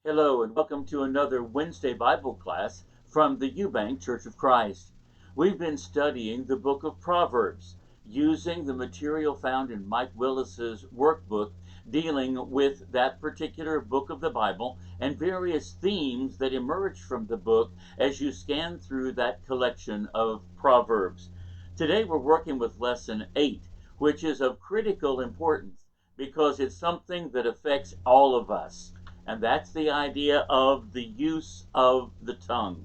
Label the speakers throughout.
Speaker 1: Hello and welcome to another Wednesday Bible class from the Eubank Church of Christ. We've been studying the book of Proverbs using the material found in Mike Willis's workbook dealing with that particular book of the Bible and various themes that emerge from the book as you scan through that collection of Proverbs. Today we're working with lesson 8, which is of critical importance because it's something that affects all of us. And that's the idea of the use of the tongue.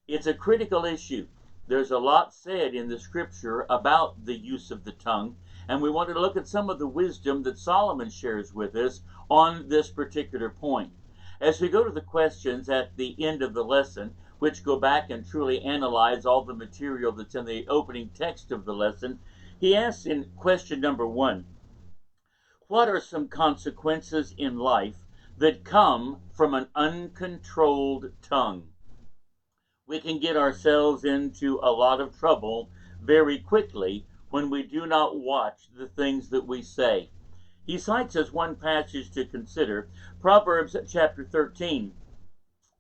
Speaker 1: It's a critical issue. There's a lot said in the scripture about the use of the tongue, and we want to look at some of the wisdom that Solomon shares with us on this particular point. As we go to the questions at the end of the lesson, which go back and truly analyze all the material that's in the opening text of the lesson, he asks in question number 1, what are some consequences in life that come from an uncontrolled tongue? We can get ourselves into a lot of trouble very quickly when we do not watch the things that we say. He cites as one passage to consider Proverbs chapter 13,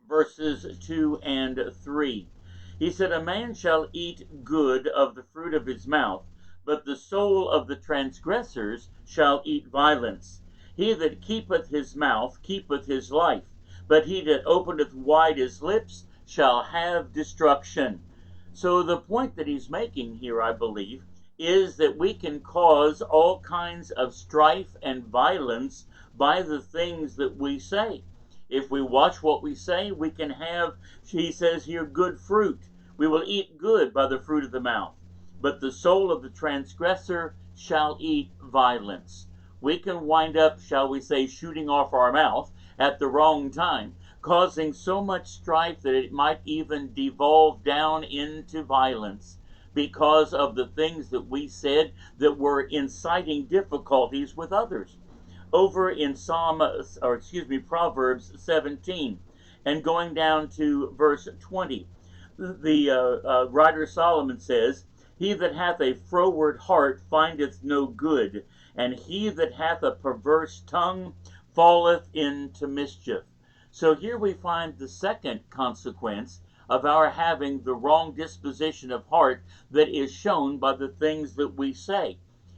Speaker 1: verses 2 and 3. He said, "A man shall eat good of the fruit of his mouth, but the soul of the transgressors shall eat violence. He that keepeth his mouth keepeth his life, but he that openeth wide his lips shall have destruction." So the point that he's making here, I believe, is that we can cause all kinds of strife and violence by the things that we say. If we watch what we say, we can have, he says here, good fruit. We will eat good by the fruit of the mouth. But the soul of the transgressor shall eat violence. We can wind up, shall we say, shooting off our mouth at the wrong time, causing so much strife that it might even devolve down into violence because of the things that we said that were inciting difficulties with others. Over in Proverbs 17, and going down to verse 20, the writer Solomon says, "He that hath a froward heart findeth no good, and he that hath a perverse tongue falleth into mischief." So here we find the second consequence of our having the wrong disposition of heart that is shown by the things that we say.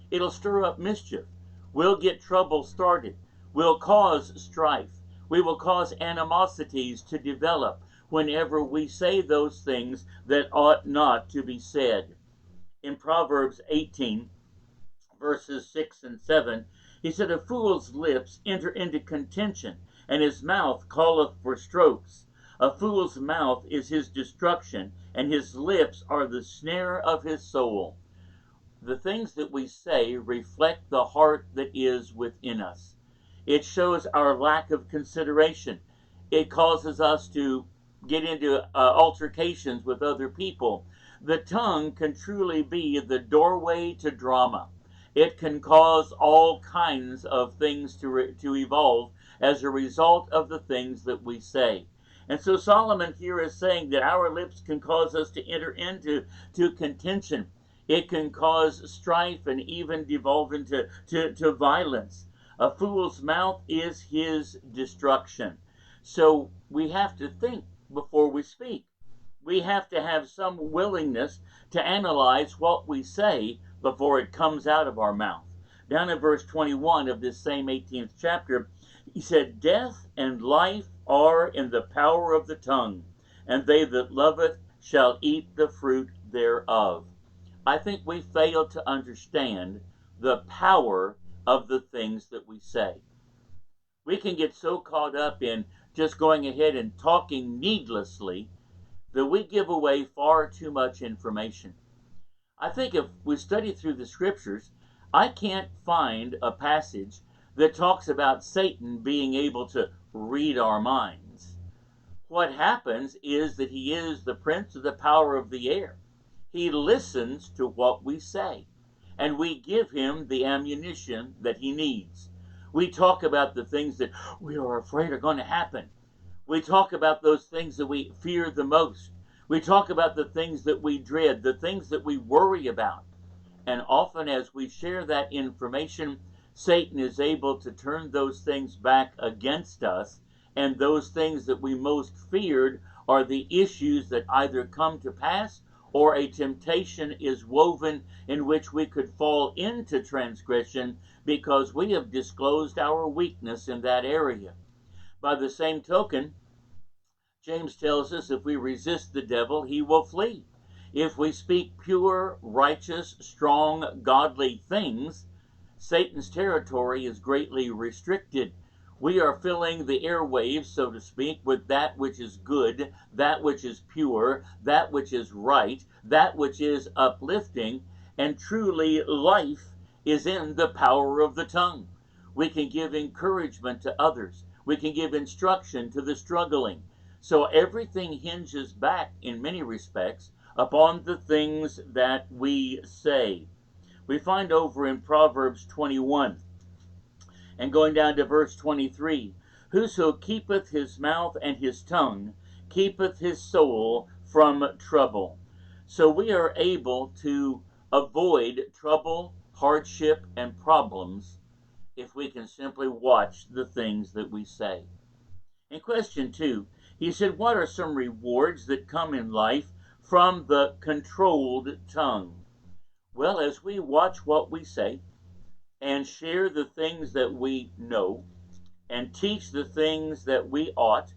Speaker 1: It'll stir up mischief. We'll get trouble started. We'll cause strife. We will cause animosities to develop whenever we say those things that ought not to be said. In Proverbs 18, verses 6 and 7, he said, "A fool's lips enter into contention, and his mouth calleth for strokes. A fool's mouth is his destruction, and his lips are the snare of his soul." The things that we say reflect the heart that is within us. It shows our lack of consideration. It causes us to get into altercations with other people. The tongue can truly be the doorway to drama. It can cause all kinds of things to evolve as a result of the things that we say. And so Solomon here is saying that our lips can cause us to enter into contention. It can cause strife and even devolve into violence. A fool's mouth is his destruction. So we have to think before we speak. We have to have some willingness to analyze what we say before it comes out of our mouth. Down in verse 21 of this same 18th chapter, he said, "Death and life are in the power of the tongue, and they that love it shall eat the fruit thereof." I think we fail to understand the power of the things that we say. We can get so caught up in just going ahead and talking needlessly that we give away far too much information. I think if we study through the scriptures, I can't find a passage that talks about Satan being able to read our minds. What happens is that he is the prince of the power of the air. He listens to what we say, and we give him the ammunition that he needs. We talk about the things that we are afraid are going to happen. We talk about those things that we fear the most. We talk about the things that we dread, the things that we worry about. And often as we share that information, Satan is able to turn those things back against us and those things that we most feared are the issues that either come to pass or a temptation is woven in which we could fall into transgression because we have disclosed our weakness in that area. By the same token, James tells us if we resist the devil, he will flee. If we speak pure, righteous, strong, godly things, Satan's territory is greatly restricted. We are filling the airwaves, so to speak, with that which is good, that which is pure, that which is right, that which is uplifting, and truly life is in the power of the tongue. We can give encouragement to others. We can give instruction to the struggling. So everything hinges back, in many respects, upon the things that we say. We find over in Proverbs 21 and going down to verse 23, whoso keepeth his mouth and his tongue keepeth his soul from trouble. So we are able to avoid trouble, hardship, and problems if we can simply watch the things that we say. In question 2, he said, what are some rewards that come in life from the controlled tongue? Well, as we watch what we say and share the things that we know and teach the things that we ought,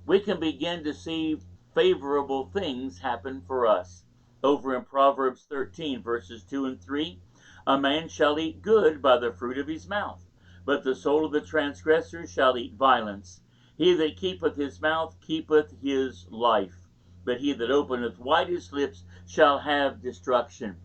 Speaker 1: we can begin to see favorable things happen for us. Over in Proverbs 13, verses 2 and 3, a man shall eat good by the fruit of his mouth, but the soul of the transgressor shall eat violence. He that keepeth his mouth keepeth his life, but he that openeth wide his lips shall have destruction.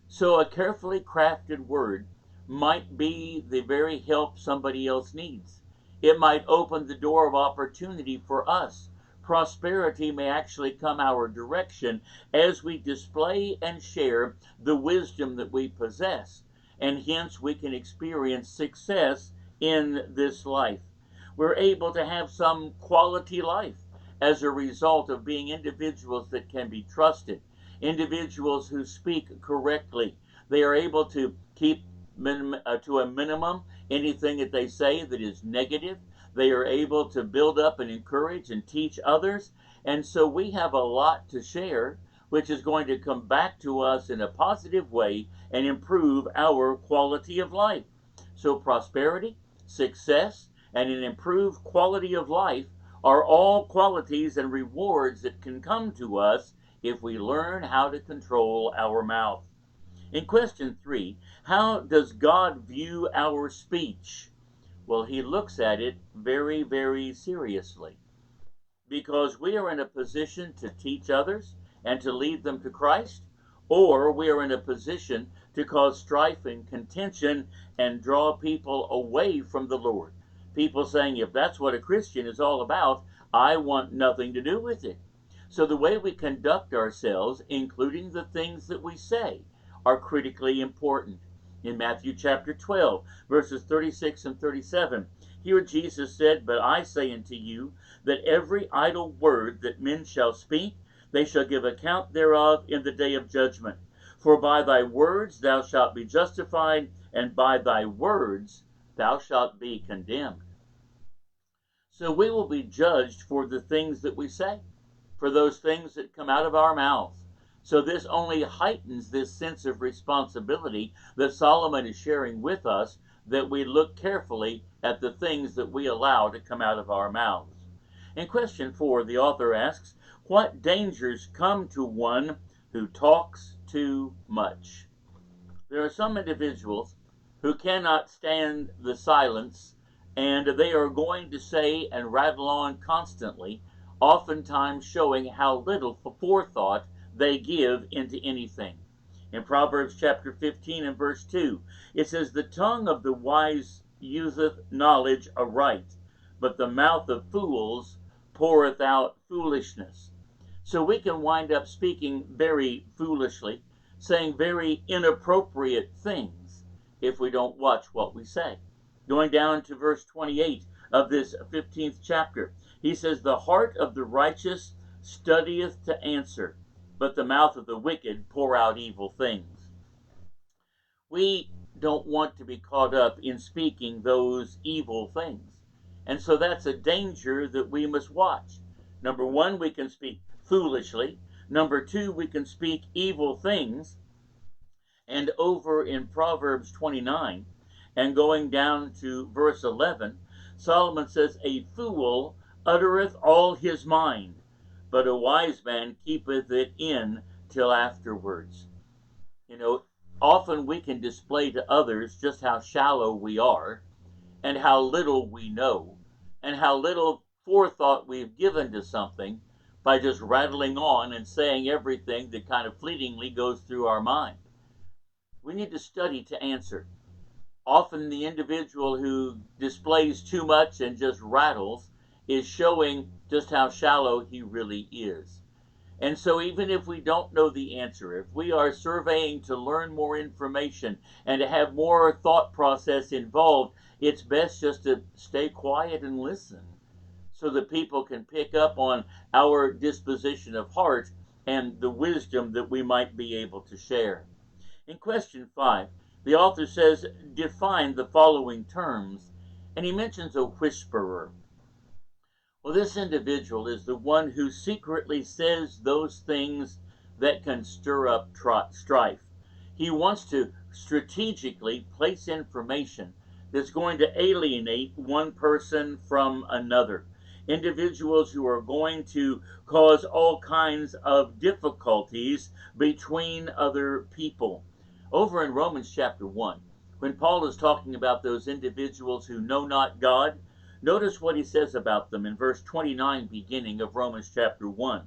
Speaker 1: So a carefully crafted word might be the very help somebody else needs. It might open the door of opportunity for us. Prosperity may actually come our direction as we display and share the wisdom that we possess, and hence we can experience success in this life. We're able to have some quality life as a result of being individuals that can be trusted, individuals who speak correctly. They are able to keep to a minimum anything that they say that is negative. They are able to build up and encourage and teach others. And so we have a lot to share, which is going to come back to us in a positive way and improve our quality of life. So prosperity, success, and an improved quality of life are all qualities and rewards that can come to us if we learn how to control our mouth. In question 3, how does God view our speech? Well, he looks at it very, very seriously, because we are in a position to teach others and to lead them to Christ, or we are in a position to cause strife and contention and draw people away from the Lord. People saying, if that's what a Christian is all about, I want nothing to do with it. So the way we conduct ourselves, including the things that we say, are critically important. In Matthew chapter 12, verses 36 and 37, here Jesus said, but I say unto you, that every idle word that men shall speak, they shall give account thereof in the day of judgment. For by thy words thou shalt be justified, and by thy words thou shalt be condemned. So we will be judged for the things that we say, for those things that come out of our mouths. So this only heightens this sense of responsibility that Solomon is sharing with us, that we look carefully at the things that we allow to come out of our mouths. In question 4, the author asks, what dangers come to one who talks too much? There are some individuals who cannot stand the silence, and they are going to say and rattle on constantly, oftentimes showing how little forethought they give into anything. In Proverbs chapter 15 and verse 2, it says, the tongue of the wise useth knowledge aright, but the mouth of fools poureth out foolishness. So we can wind up speaking very foolishly, saying very inappropriate things if we don't watch what we say. Going down to verse 28 of this 15th chapter, he says, the heart of the righteous studieth to answer, but the mouth of the wicked pour out evil things. We don't want to be caught up in speaking those evil things. And so that's a danger that we must watch. Number one, we can speak foolishly. Number two, we can speak evil things. And over in Proverbs 29 and going down to verse 11, Solomon says, "A fool uttereth all his mind, but a wise man keepeth it in till afterwards." You know, often we can display to others just how shallow we are and how little we know and how little forethought we've given to something by just rattling on and saying everything that kind of fleetingly goes through our mind. We need to study to answer. Often the individual who displays too much and just rattles is showing just how shallow he really is. And so even if we don't know the answer, if we are surveying to learn more information and to have more thought process involved, it's best just to stay quiet and listen so that people can pick up on our disposition of heart and the wisdom that we might be able to share. In question 5, the author says, define the following terms, and he mentions a whisperer. Well, this individual is the one who secretly says those things that can stir up strife. He wants to strategically place information that's going to alienate one person from another. Individuals who are going to cause all kinds of difficulties between other people. Over in Romans chapter 1, when Paul is talking about those individuals who know not God, notice what he says about them in verse 29 beginning of Romans chapter 1.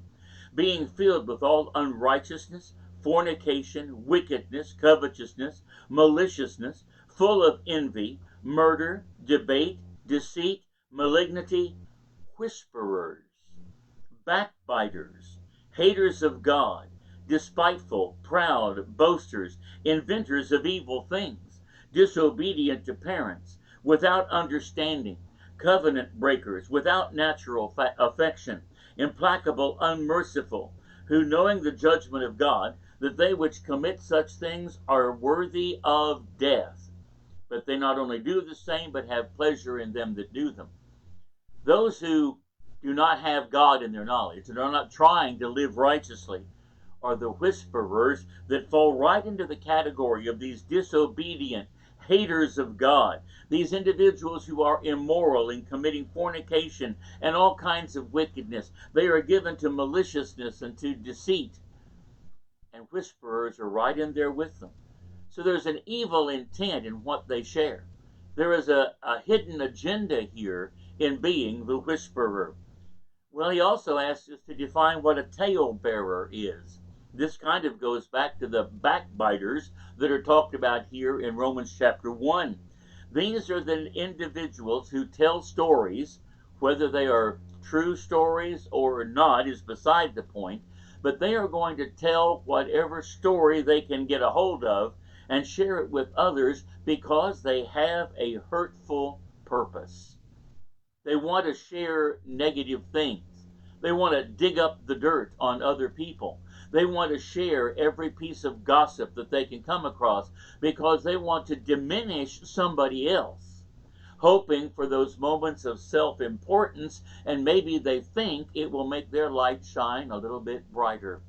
Speaker 1: Being filled with all unrighteousness, fornication, wickedness, covetousness, maliciousness, full of envy, murder, debate, deceit, malignity, whisperers, backbiters, haters of God, despiteful, proud, boasters, inventors of evil things, disobedient to parents, without understanding, covenant breakers, without natural affection, implacable, unmerciful, who knowing the judgment of God, that they which commit such things are worthy of death. But they not only do the same, but have pleasure in them that do them. Those who do not have God in their knowledge and are not trying to live righteously are the whisperers that fall right into the category of these disobedient haters of God, these individuals who are immoral in committing fornication and all kinds of wickedness. They are given to maliciousness and to deceit, and whisperers are right in there with them. So there's an evil intent in what they share. There is a hidden agenda here in being the whisperer. Well, he also asks us to define what a talebearer is. This kind of goes back to the backbiters that are talked about here in Romans chapter 1. These are the individuals who tell stories, whether they are true stories or not is beside the point, but they are going to tell whatever story they can get a hold of and share it with others because they have a hurtful purpose. They want to share negative things. They want to dig up the dirt on other people. They want to share every piece of gossip that they can come across because they want to diminish somebody else, hoping for those moments of self-importance, and maybe they think it will make their light shine a little bit brighter.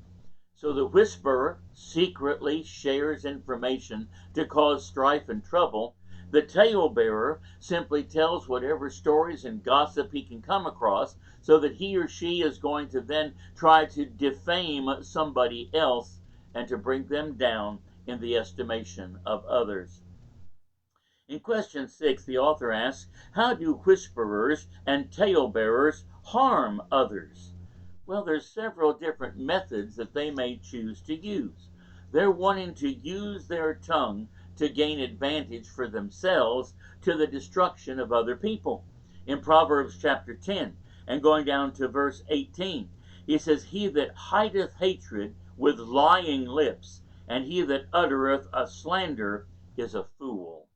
Speaker 1: So the whisperer secretly shares information to cause strife and trouble. The talebearer simply tells whatever stories and gossip he can come across so that he or she is going to then try to defame somebody else and to bring them down in the estimation of others. In question 6, the author asks, how do whisperers and talebearers harm others? Well, there's several different methods that they may choose to use. They're wanting to use their tongue to gain advantage for themselves to the destruction of other people. In Proverbs chapter 10 and going down to verse 18, he says, he that hideth hatred with lying lips, and he that uttereth a slander is a fool.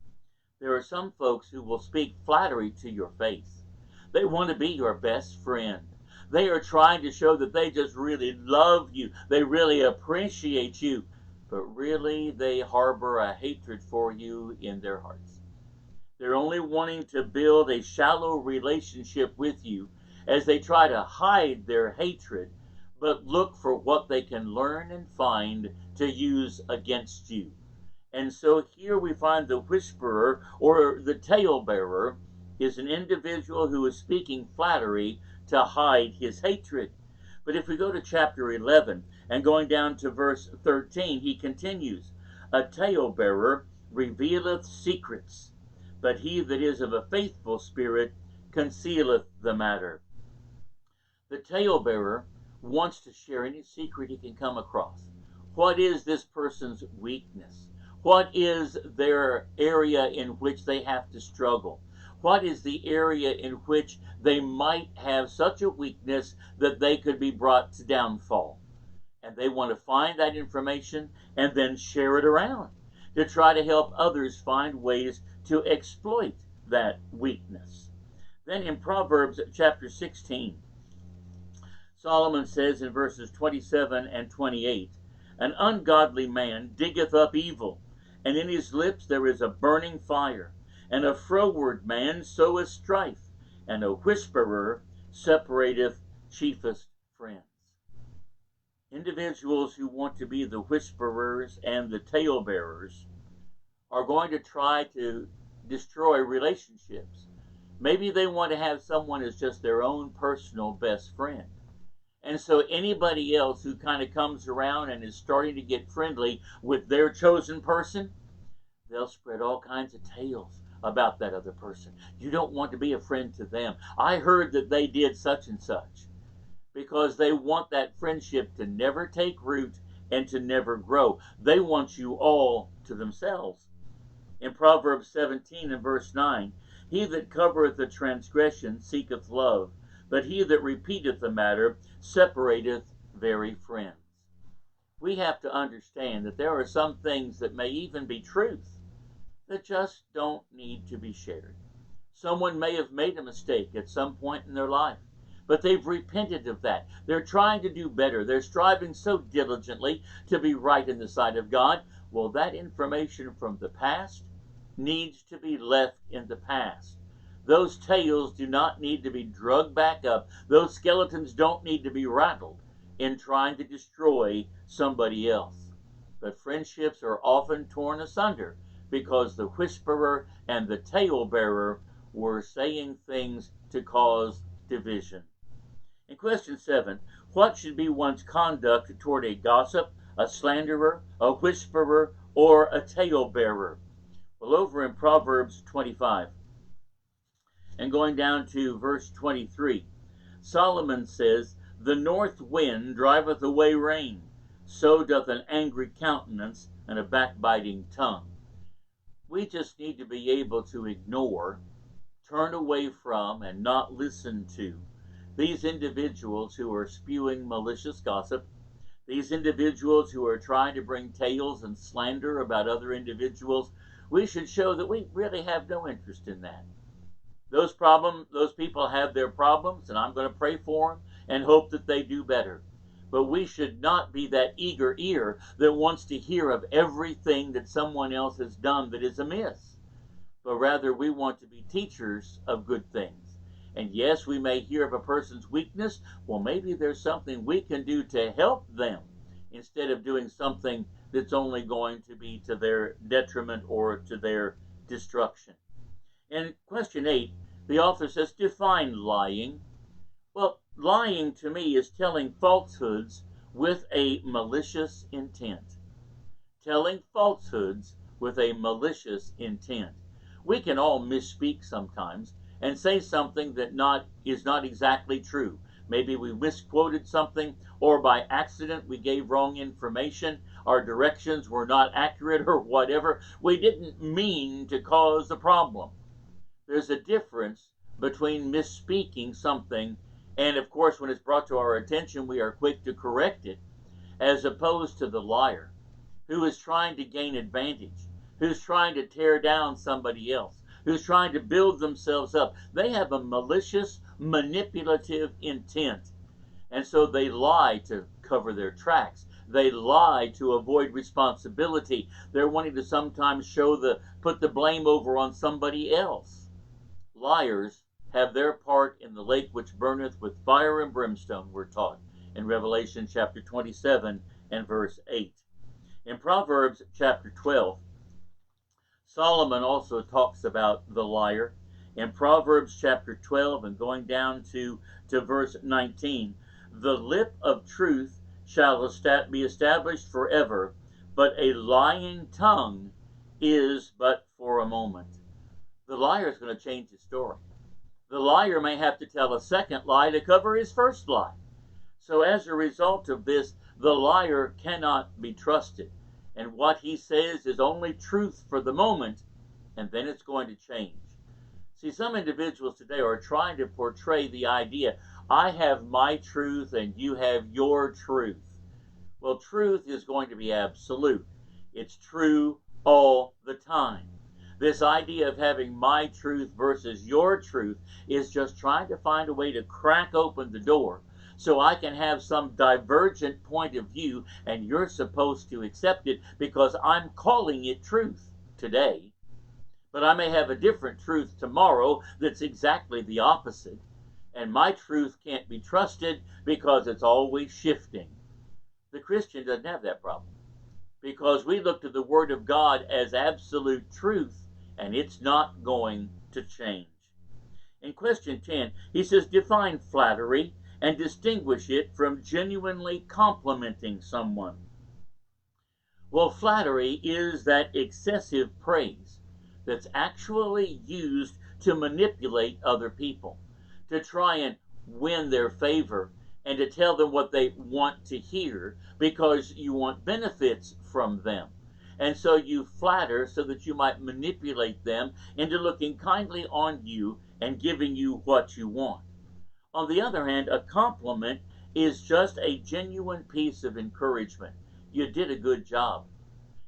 Speaker 1: There are some folks who will speak flattery to your face. They want to be your best friend. They are trying to show that they just really love you. They really appreciate you. But really, they harbor a hatred for you in their hearts. They're only wanting to build a shallow relationship with you as they try to hide their hatred, but look for what they can learn and find to use against you. And so here we find the whisperer or the talebearer is an individual who is speaking flattery to hide his hatred. But if we go to chapter 11 and going down to verse 13, he continues, a talebearer revealeth secrets, but he that is of a faithful spirit concealeth the matter. The talebearer wants to share any secret he can come across. What is this person's weakness? What is their area in which they have to struggle? What is the area in which they might have such a weakness that they could be brought to downfall? And they want to find that information and then share it around to try to help others find ways to exploit that weakness. Then in Proverbs chapter 16, Solomon says in verses 27 and 28, an ungodly man diggeth up evil, and in his lips there is a burning fire. And a froward man soweth strife, and a whisperer separateth chiefest friends. Individuals who want to be the whisperers and the talebearers are going to try to destroy relationships. Maybe they want to have someone as just their own personal best friend. And so anybody else who kind of comes around and is starting to get friendly with their chosen person, they'll spread all kinds of tales about that other person. You don't want to be a friend to them. I heard that they did such and such, because they want that friendship to never take root and to never grow. They want you all to themselves. In Proverbs 17 and verse 9, he that covereth the transgression seeketh love, but he that repeateth the matter separateth very friends. We have to understand that there are some things that may even be truth that just don't need to be shared. Someone may have made a mistake at some point in their life, but they've repented of that. They're trying to do better. They're striving so diligently to be right in the sight of God. Well, that information from the past needs to be left in the past. Those tales do not need to be drugged back up. Those skeletons don't need to be rattled in trying to destroy somebody else. But friendships are often torn asunder because the whisperer and the talebearer were saying things to cause division. In question 7, what should be one's conduct toward a gossip, a slanderer, a whisperer, or a talebearer? Well, over in Proverbs 25, and going down to verse 23, Solomon says, the north wind driveth away rain, so doth an angry countenance and a backbiting tongue. We just need to be able to ignore, turn away from, and not listen to these individuals who are spewing malicious gossip, these individuals who are trying to bring tales and slander about other individuals. We should show that we really have no interest in that. Those people have their problems, and I'm going to pray for them and hope that they do better. But we should not be that eager ear that wants to hear of everything that someone else has done that is amiss. But rather, we want to be teachers of good things. And yes, we may hear of a person's weakness. Well, maybe there's something we can do to help them instead of doing something that's only going to be to their detriment or to their destruction. In question 8, the author says, define lying. Well, lying to me is telling falsehoods with a malicious intent. Telling falsehoods with a malicious intent. We can all misspeak sometimes and say something that is not exactly true. Maybe we misquoted something, or by accident we gave wrong information, our directions were not accurate, or whatever. We didn't mean to cause a problem. There's a difference between misspeaking something, and of course when it's brought to our attention we are quick to correct it, as opposed to the liar, who is trying to gain advantage, who's trying to tear down somebody else, who's trying to build themselves up. They have a malicious, manipulative intent, and so they lie to cover their tracks. They lie to avoid responsibility. They're wanting to sometimes put the blame over on somebody else. Liars have their part in the lake which burneth with fire and brimstone, we're taught in Revelation chapter 27 and verse 8. In Proverbs chapter 12, Solomon also talks about the liar. In Proverbs chapter 12 and going down to verse 19, the lip of truth shall be established forever, but a lying tongue is but for a moment. The liar is going to change his story. The liar may have to tell a second lie to cover his first lie. So as a result of this, the liar cannot be trusted. And what he says is only truth for the moment, and then it's going to change. See, some individuals today are trying to portray the idea, I have my truth and you have your truth. Well, truth is going to be absolute. It's true all the time. This idea of having my truth versus your truth is just trying to find a way to crack open the door so I can have some divergent point of view and you're supposed to accept it because I'm calling it truth today. But I may have a different truth tomorrow that's exactly the opposite. And my truth can't be trusted because it's always shifting. The Christian doesn't have that problem because we look to the Word of God as absolute truth and it's not going to change. In question 10, he says, define flattery and distinguish it from genuinely complimenting someone. Well, flattery is that excessive praise that's actually used to manipulate other people, to try and win their favor, and to tell them what they want to hear because you want benefits from them. And so you flatter so that you might manipulate them into looking kindly on you and giving you what you want. On the other hand, a compliment is just a genuine piece of encouragement. You did a good job.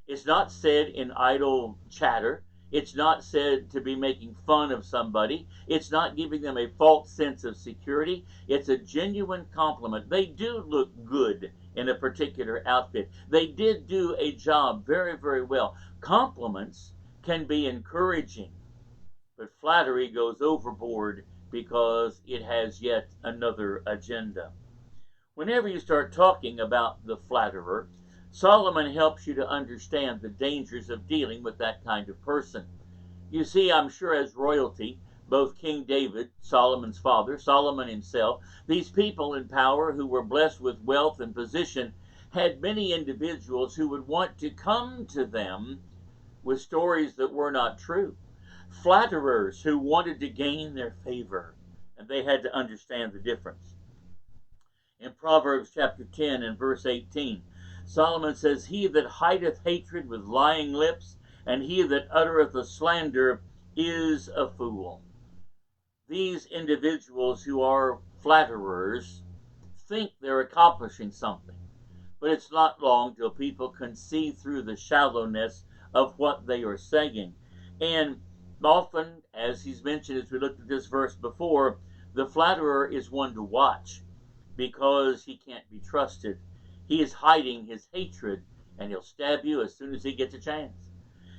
Speaker 1: It's not said in idle chatter. It's not said to be making fun of somebody. It's not giving them a false sense of security. It's a genuine compliment. They do look good in a particular outfit. They did do a job very, very well. Compliments can be encouraging, but flattery goes overboard because it has yet another agenda. Whenever you start talking about the flatterer, Solomon helps you to understand the dangers of dealing with that kind of person. You see, I'm sure as royalty, both King David, Solomon's father, Solomon himself, these people in power who were blessed with wealth and position, had many individuals who would want to come to them with stories that were not true. Flatterers who wanted to gain their favor, and they had to understand the difference. In Proverbs chapter 10 and verse 18, Solomon says, he that hideth hatred with lying lips, and he that uttereth a slander is a fool. These individuals who are flatterers think they're accomplishing something, but it's not long till people can see through the shallowness of what they are saying. And often, as he's mentioned as we looked at this verse before, the flatterer is one to watch because he can't be trusted. He is hiding his hatred, and he'll stab you as soon as he gets a chance.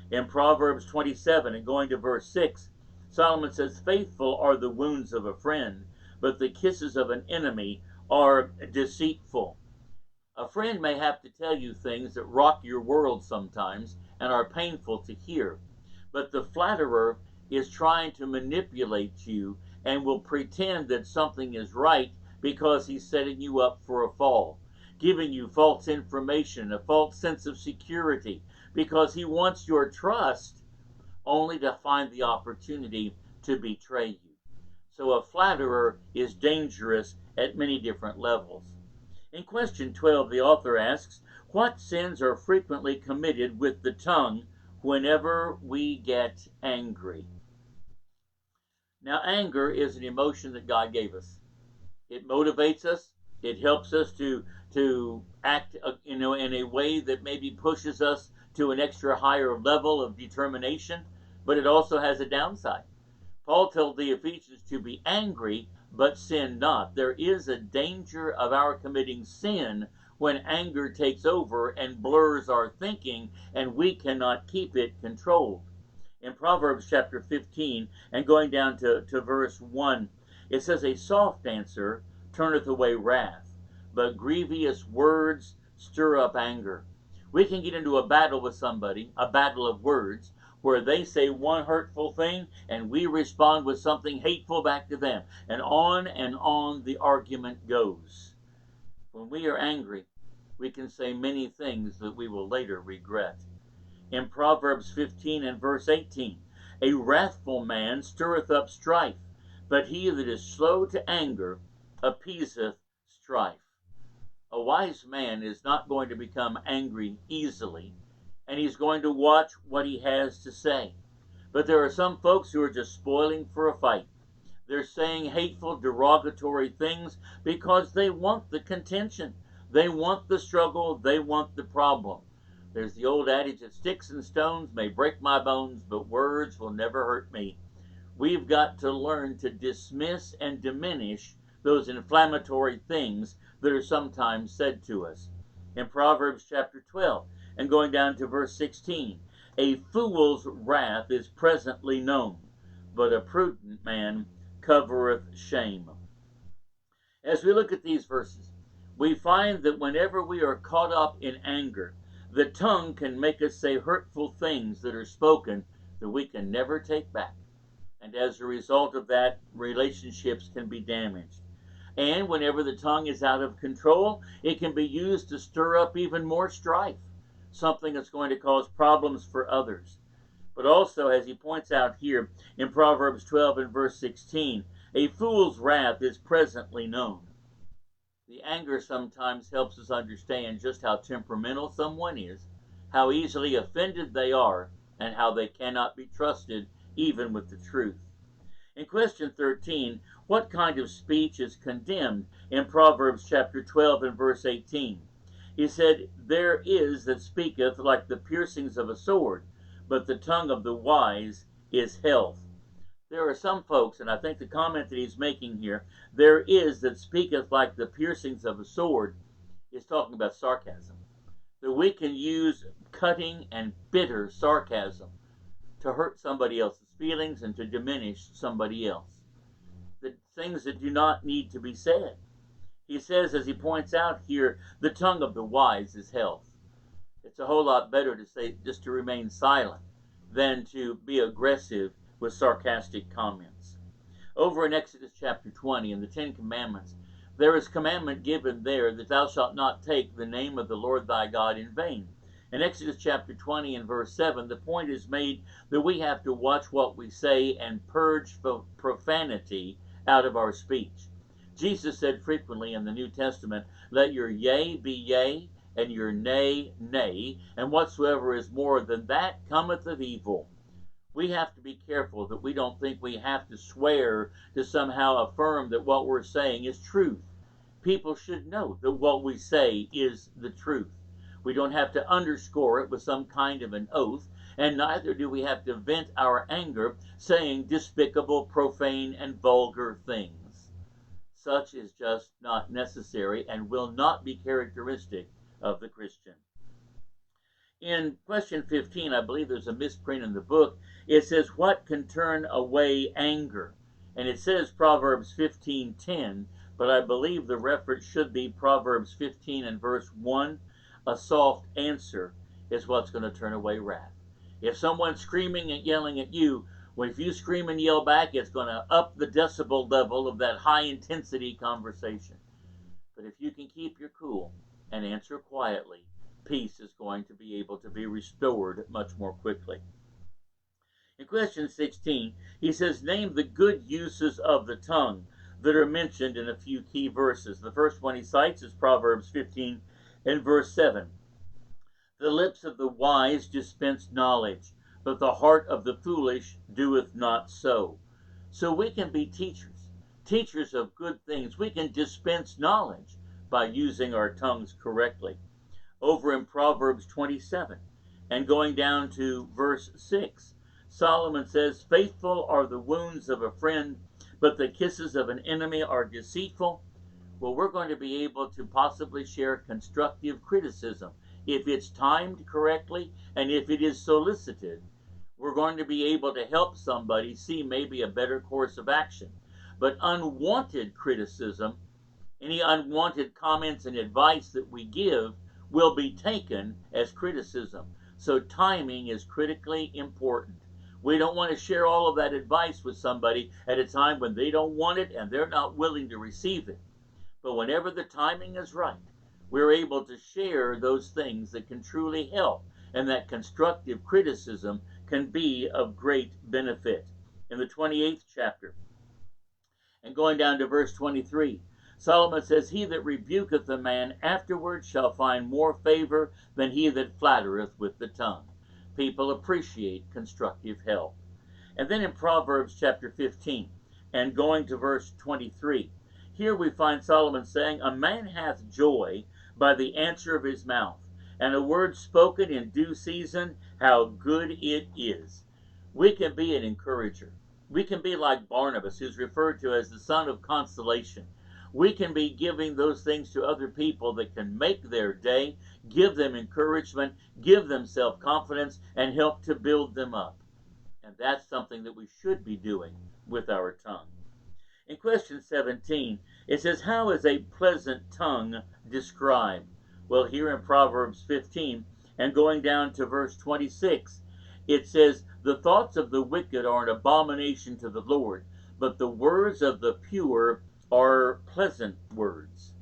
Speaker 1: In Proverbs 27 and going to verse 6, Solomon says, faithful are the wounds of a friend, but the kisses of an enemy are deceitful. A friend may have to tell you things that rock your world sometimes and are painful to hear, but the flatterer is trying to manipulate you and will pretend that something is right because he's setting you up for a fall, giving you false information, a false sense of security, because he wants your trust only to find the opportunity to betray you. So a flatterer is dangerous at many different levels. In question 12, the author asks, what sins are frequently committed with the tongue whenever we get angry? Now, anger is an emotion that God gave us. It motivates us. It helps us to act, in a way that maybe pushes us to an extra higher level of determination, but it also has a downside. Paul told the Ephesians to be angry, but sin not. There is a danger of our committing sin when anger takes over and blurs our thinking and we cannot keep it controlled. In Proverbs chapter 15 and going down to verse 1, it says, "A soft answer turneth away wrath, but grievous words stir up anger." We can get into a battle with somebody, a battle of words, where they say one hurtful thing and we respond with something hateful back to them. And on the argument goes. When we are angry, we can say many things that we will later regret. In Proverbs 15 and verse 18, "A wrathful man stirreth up strife, but he that is slow to anger appeaseth strife." A wise man is not going to become angry easily, and he's going to watch what he has to say. But there are some folks who are just spoiling for a fight. They're saying hateful, derogatory things because they want the contention. They want the struggle. They want the problem. There's the old adage that sticks and stones may break my bones, but words will never hurt me. We've got to learn to dismiss and diminish those inflammatory things that are sometimes said to us. In Proverbs chapter 12 and going down to verse 16, "A fool's wrath is presently known, but a prudent man covereth shame." As we look at these verses, we find that whenever we are caught up in anger, the tongue can make us say hurtful things that are spoken that we can never take back. And as a result of that, relationships can be damaged. And whenever the tongue is out of control, it can be used to stir up even more strife, something that's going to cause problems for others. But also, as he points out here in Proverbs 12 and verse 16, "A fool's wrath is presently known." The anger sometimes helps us understand just how temperamental someone is, how easily offended they are, and how they cannot be trusted even with the truth. In question 13, what kind of speech is condemned in Proverbs chapter 12 and verse 18? He said, "There is that speaketh like the piercings of a sword, but the tongue of the wise is health." There are some folks, and I think the comment that he's making here, "there is that speaketh like the piercings of a sword," is talking about sarcasm. That we can use cutting and bitter sarcasm to hurt somebody else's feelings and to diminish somebody else. The things that do not need to be said. He says, as he points out here, the tongue of the wise is health. It's a whole lot better to say, just to remain silent, than to be aggressive with sarcastic comments. Over in Exodus chapter 20, in the Ten Commandments, there is commandment given there that thou shalt not take the name of the Lord thy God in vain. In Exodus chapter 20 and verse 7, the point is made that we have to watch what we say and purge profanity out of our speech. Jesus said frequently in the New Testament, "Let your yea be yea, and your nay, nay, and whatsoever is more than that cometh of evil." We have to be careful that we don't think we have to swear to somehow affirm that what we're saying is truth. People should know that what we say is the truth. We don't have to underscore it with some kind of an oath, and neither do we have to vent our anger saying despicable, profane, and vulgar things. Such is just not necessary and will not be characteristic of the Christian. In question 15, I believe there's a misprint in the book. It says, "What can turn away anger?" And it says Proverbs 15:10, but I believe the reference should be Proverbs 15 and verse 1. "A soft answer is what's going to turn away wrath." If someone's screaming and yelling at you, well, if you scream and yell back, it's going to up the decibel level of that high intensity conversation. But if you can keep your cool and answer quietly, peace is going to be able to be restored much more quickly. In question 16, he says, "Name the good uses of the tongue that are mentioned in a few key verses." The first one he cites is Proverbs 15 and verse 7. "The lips of the wise dispense knowledge, but the heart of the foolish doeth not so." So we can be teachers of good things. We can dispense knowledge by using our tongues correctly. Over in Proverbs 27 and going down to verse 6, Solomon says, "Faithful are the wounds of a friend, but the kisses of an enemy are deceitful." Well, we're going to be able to possibly share constructive criticism. If it's timed correctly and if it is solicited, we're going to be able to help somebody see maybe a better course of action. But unwanted criticism, any unwanted comments and advice that we give, will be taken as criticism. So timing is critically important. We don't want to share all of that advice with somebody at a time when they don't want it and they're not willing to receive it. But whenever the timing is right, we're able to share those things that can truly help, and that constructive criticism can be of great benefit. In the 28th chapter, and going down to verse 23, Solomon says, He that rebuketh a man afterward shall find more favor than he that flattereth with the tongue. People appreciate constructive help. And then in Proverbs chapter 15, and going to verse 23, here we find Solomon saying, A man hath joy by the answer of his mouth, and a word spoken in due season, how good it is. We can be an encourager. We can be like Barnabas, who's referred to as the son of consolation. We can be giving those things to other people that can make their day, give them encouragement, give them self-confidence, and help to build them up. And that's something that we should be doing with our tongue. In question 17, it says, How is a pleasant tongue described? Well, here in Proverbs 15, and going down to verse 26, it says, The thoughts of the wicked are an abomination to the Lord, but the words of the pure are pleasant words.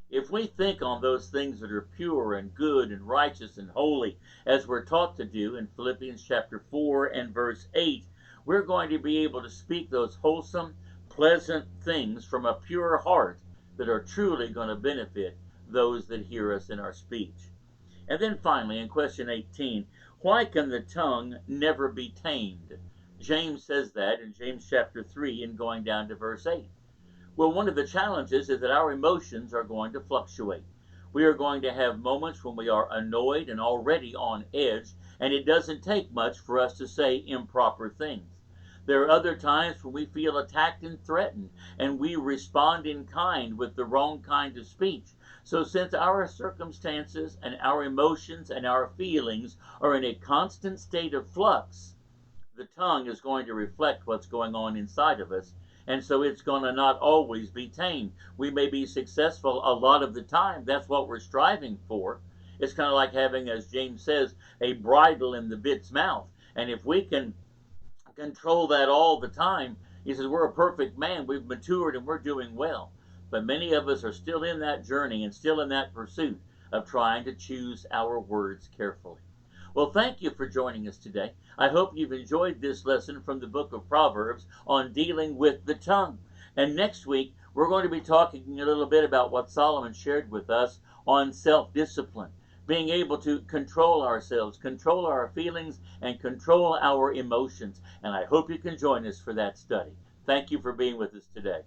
Speaker 1: If we think on those things that are pure and good and righteous and holy, as we're taught to do in Philippians chapter 4 and verse 8, we're going to be able to speak those wholesome, pleasant things from a pure heart that are truly going to benefit those that hear us in our speech. And then finally, in question 18, why can the tongue never be tamed? James says that in James chapter 3 and going down to verse 8. Well, one of the challenges is that our emotions are going to fluctuate. We are going to have moments when we are annoyed and already on edge, and it doesn't take much for us to say improper things. There are other times when we feel attacked and threatened, and we respond in kind with the wrong kind of speech. So since our circumstances and our emotions and our feelings are in a constant state of flux, the tongue is going to reflect what's going on inside of us, and so it's going to not always be tamed. We may be successful a lot of the time. That's what we're striving for. It's kind of like having, as James says, a bridle in the bit's mouth. And if we can control that all the time, he says, we're a perfect man. We've matured and we're doing well. But many of us are still in that journey and still in that pursuit of trying to choose our words carefully. Well, thank you for joining us today. I hope you've enjoyed this lesson from the book of Proverbs on dealing with the tongue. And next week, we're going to be talking a little bit about what Solomon shared with us on self-discipline, being able to control ourselves, control our feelings, and control our emotions. And I hope you can join us for that study. Thank you for being with us today.